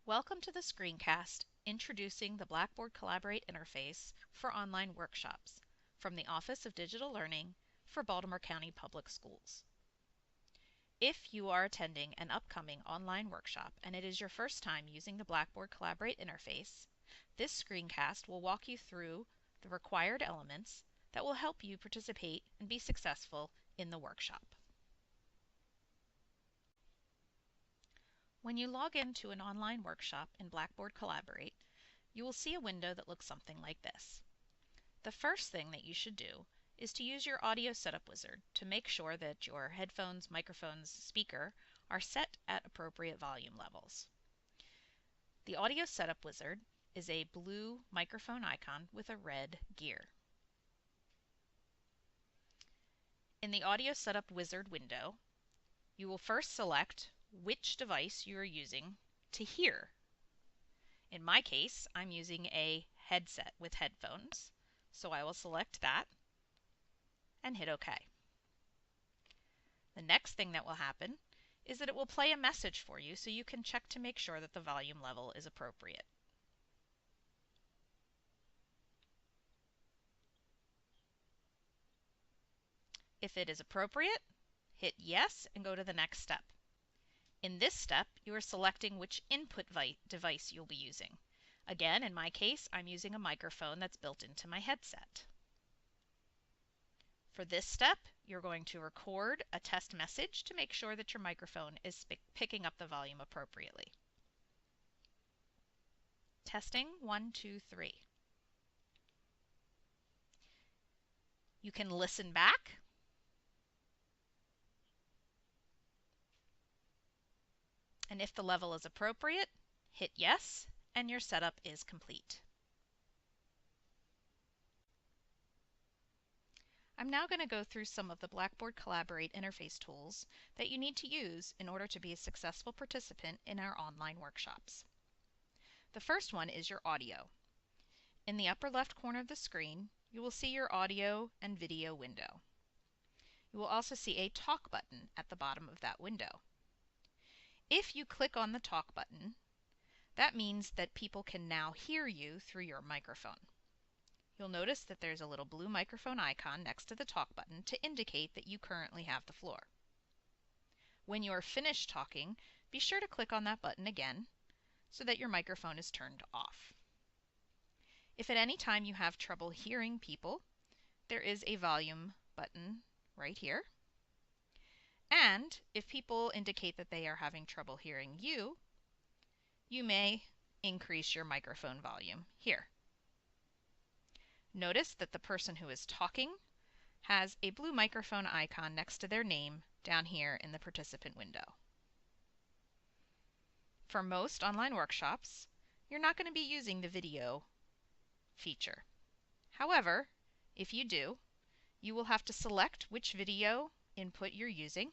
Welcome to the screencast introducing the Blackboard Collaborate interface for online workshops from the Office of Digital Learning for Baltimore County Public Schools. If you are attending an upcoming online workshop and it is your first time using the Blackboard Collaborate interface, this screencast will walk you through the required elements that will help you participate and be successful in the workshop. When you log into an online workshop in Blackboard Collaborate, you will see a window that looks something like this. The first thing that you should do is to use your audio setup wizard to make sure that your headphones, microphones, speaker are set at appropriate volume levels. The audio setup wizard is a blue microphone icon with a red gear. In the audio setup wizard window, you will first select which device you are using to hear. In my case, I'm using a headset with headphones, so I will select that and hit OK. The next thing that will happen is that it will play a message for you so you can check to make sure that the volume level is appropriate. If it is appropriate, hit yes and go to the next step. In this step, you are selecting which input device you'll be using. Again, in my case, I'm using a microphone that's built into my headset. For this step, you're going to record a test message to make sure that your microphone is picking up the volume appropriately. Testing 1, 2, 3. You can listen back. And if the level is appropriate, hit yes, and your setup is complete. I'm now going to go through some of the Blackboard Collaborate interface tools that you need to use in order to be a successful participant in our online workshops. The first one is your audio. In the upper left corner of the screen, you will see your audio and video window. You will also see a talk button at the bottom of that window. If you click on the talk button, that means that people can now hear you through your microphone. You'll notice that there's a little blue microphone icon next to the talk button to indicate that you currently have the floor. When you are finished talking, be sure to click on that button again so that your microphone is turned off. If at any time you have trouble hearing people, there is a volume button right here. And if people indicate that they are having trouble hearing you, you may increase your microphone volume here. Notice that the person who is talking has a blue microphone icon next to their name down here in the participant window. For most online workshops, you're not going to be using the video feature. However, if you do, you will have to select which video input you're using,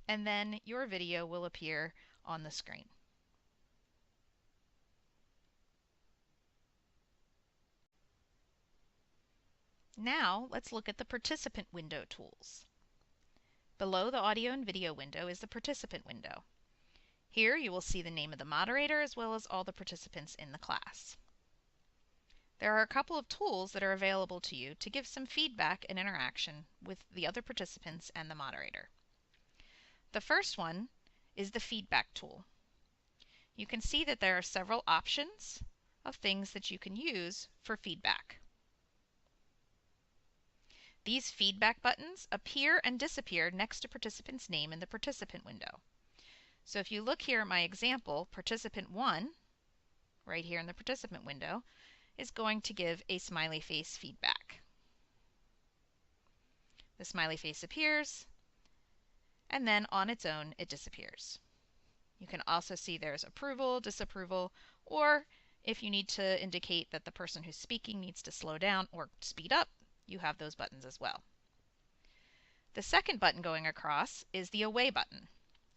and then your video will appear on the screen. Now, let's look at the participant window tools. Below the audio and video window is the participant window. Here you will see the name of the moderator as well as all the participants in the class. There are a couple of tools that are available to you to give some feedback and interaction with the other participants and the moderator. The first one is the feedback tool. You can see that there are several options of things that you can use for feedback. These feedback buttons appear and disappear next to participant's name in the participant window. So if you look here at my example, participant 1, right here in the participant window, is going to give a smiley face feedback. The smiley face appears, and then on its own it disappears. You can also see there's approval, disapproval, or if you need to indicate that the person who's speaking needs to slow down or speed up, you have those buttons as well. The second button going across is the away button.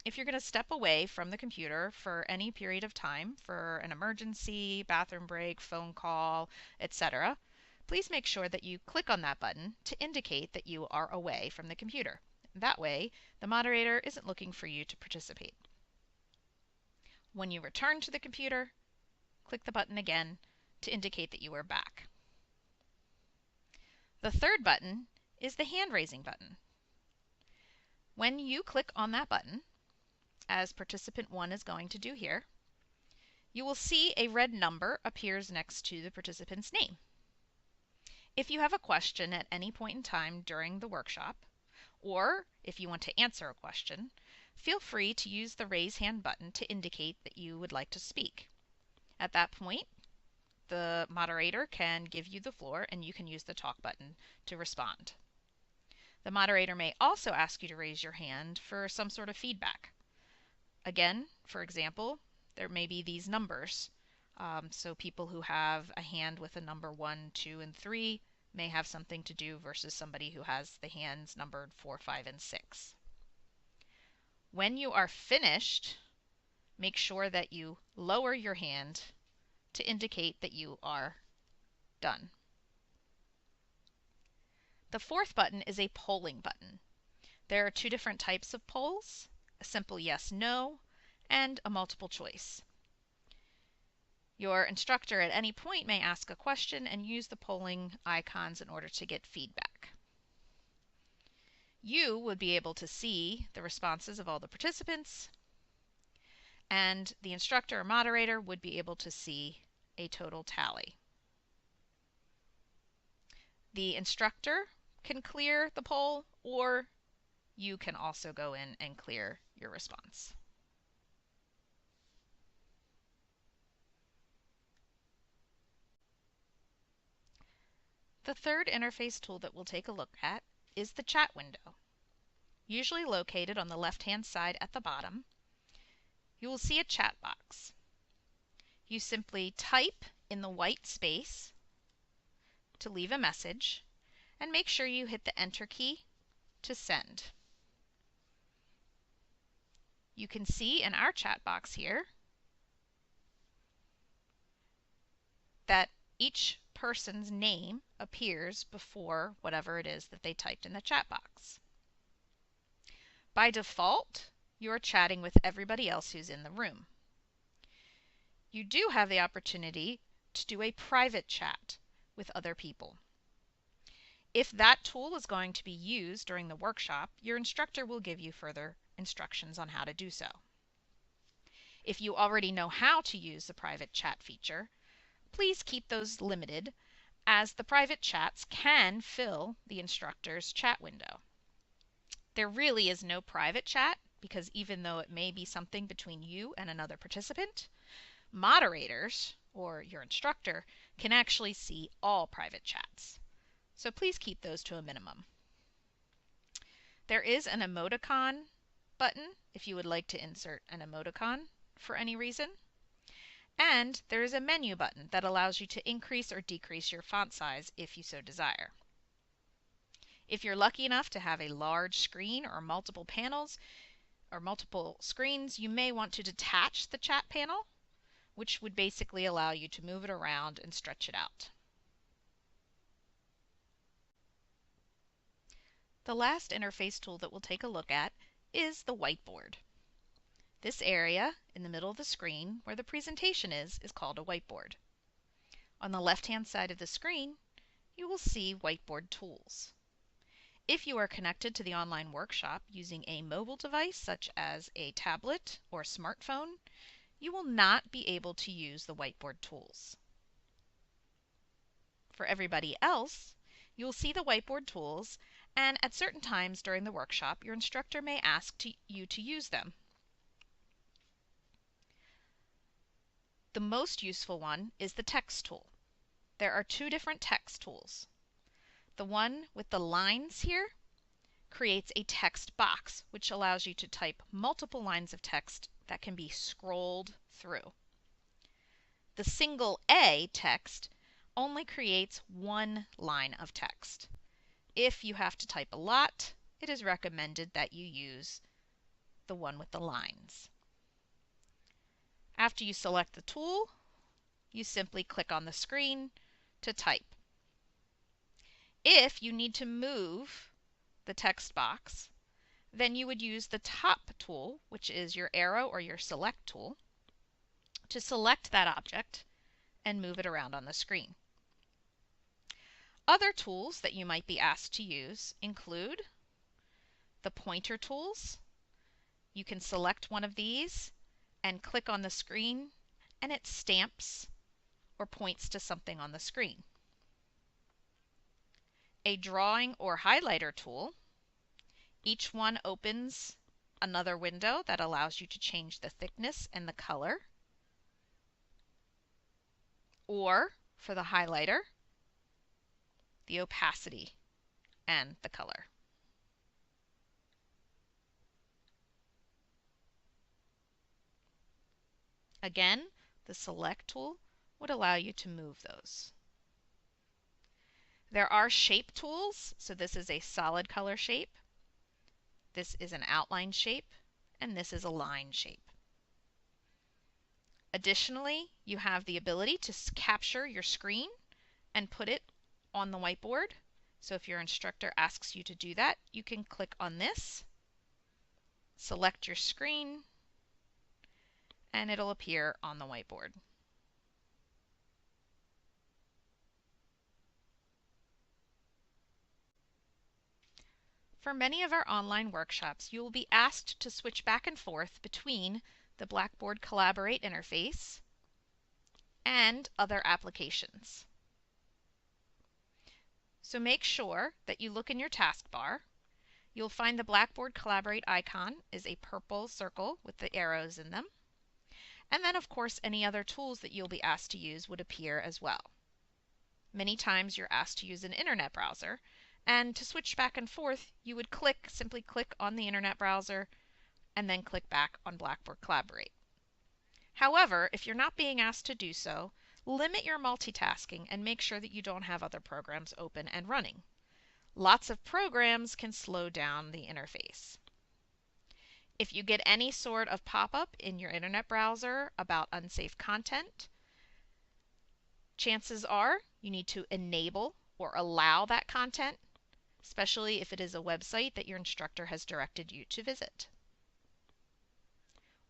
If you're going to step away from the computer for any period of time, for an emergency, bathroom break, phone call, etc., please make sure that you click on that button to indicate that you are away from the computer. That way, the moderator isn't looking for you to participate. When you return to the computer, click the button again to indicate that you are back. The third button is the hand raising button. When you click on that button, as participant 1 is going to do here, you will see a red number appears next to the participant's name. If you have a question at any point in time during the workshop, or if you want to answer a question, feel free to use the raise hand button to indicate that you would like to speak. At that point, the moderator can give you the floor and you can use the talk button to respond. The moderator may also ask you to raise your hand for some sort of feedback. Again, for example, there may be these numbers. So people who have a hand with a number 1, 2, and 3 may have something to do versus somebody who has the hands numbered 4, 5, and 6. When you are finished, make sure that you lower your hand to indicate that you are done. The fourth button is a polling button. There are two different types of polls, a simple yes, no, and a multiple choice. Your instructor at any point may ask a question and use the polling icons in order to get feedback. You would be able to see the responses of all the participants, and the instructor or moderator would be able to see a total tally. The instructor can clear the poll, or you can also go in and clear your response. The third interface tool that we'll take a look at is the chat window. Usually located on the left-hand side at the bottom, you will see a chat box. You simply type in the white space to leave a message and make sure you hit the enter key to send. You can see in our chat box here that each person's name appears before whatever it is that they typed in the chat box. By default, you are chatting with everybody else who's in the room. You do have the opportunity to do a private chat with other people. If that tool is going to be used during the workshop, your instructor will give you further instructions on how to do so. If you already know how to use the private chat feature, please keep those limited, as the private chats can fill the instructor's chat window. There really is no private chat, because even though it may be something between you and another participant, moderators, or your instructor, can actually see all private chats. So please keep those to a minimum. There is an emoticon button if you would like to insert an emoticon for any reason. And there is a menu button that allows you to increase or decrease your font size if you so desire. If you're lucky enough to have a large screen or multiple panels or multiple screens, you may want to detach the chat panel, which would basically allow you to move it around and stretch it out. The last interface tool that we'll take a look at is the whiteboard. This area in the middle of the screen where the presentation is called a whiteboard. On the left-hand side of the screen, you will see whiteboard tools. If you are connected to the online workshop using a mobile device such as a tablet or smartphone, you will not be able to use the whiteboard tools. For everybody else, you will see the whiteboard tools, and at certain times during the workshop, your instructor may ask you to use them. The most useful one is the text tool. There are two different text tools. The one with the lines here creates a text box, which allows you to type multiple lines of text that can be scrolled through. The single A text only creates one line of text. If you have to type a lot, it is recommended that you use the one with the lines. After you select the tool, you simply click on the screen to type. If you need to move the text box, then you would use the top tool, which is your arrow or your select tool. to select that object and move it around on the screen. Other tools that you might be asked to use include the pointer tools. You can select one of these and click on the screen and it stamps or points to something on the screen. A drawing or highlighter tool. Each one opens another window that allows you to change the thickness and the color. Or, for the highlighter, the opacity and the color. Again, the select tool would allow you to move those. There are shape tools, so this is a solid color shape, this is an outline shape, and this is a line shape. Additionally, you have the ability to capture your screen and put it on the whiteboard. So if your instructor asks you to do that, you can click on this, select your screen, and it'll appear on the whiteboard. For many of our online workshops, you will be asked to switch back and forth between the Blackboard Collaborate interface and other applications. So make sure that you look in your taskbar. You'll find the Blackboard Collaborate icon is a purple circle with the arrows in them. And then, of course, any other tools that you'll be asked to use would appear as well. Many times you're asked to use an internet browser, and to switch back and forth, you would simply click on the internet browser and then click back on Blackboard Collaborate. However, if you're not being asked to do so, limit your multitasking and make sure that you don't have other programs open and running. Lots of programs can slow down the interface. If you get any sort of pop-up in your internet browser about unsafe content, chances are you need to enable or allow that content, especially if it is a website that your instructor has directed you to visit.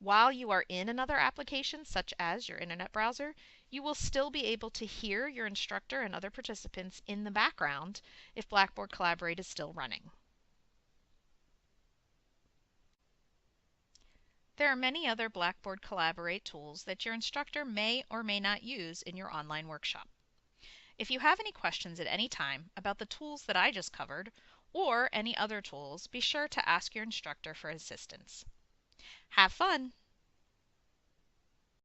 While you are in another application, such as your internet browser, you will still be able to hear your instructor and other participants in the background if Blackboard Collaborate is still running. There are many other Blackboard Collaborate tools that your instructor may or may not use in your online workshop. If you have any questions at any time about the tools that I just covered, or any other tools, be sure to ask your instructor for assistance. Have fun!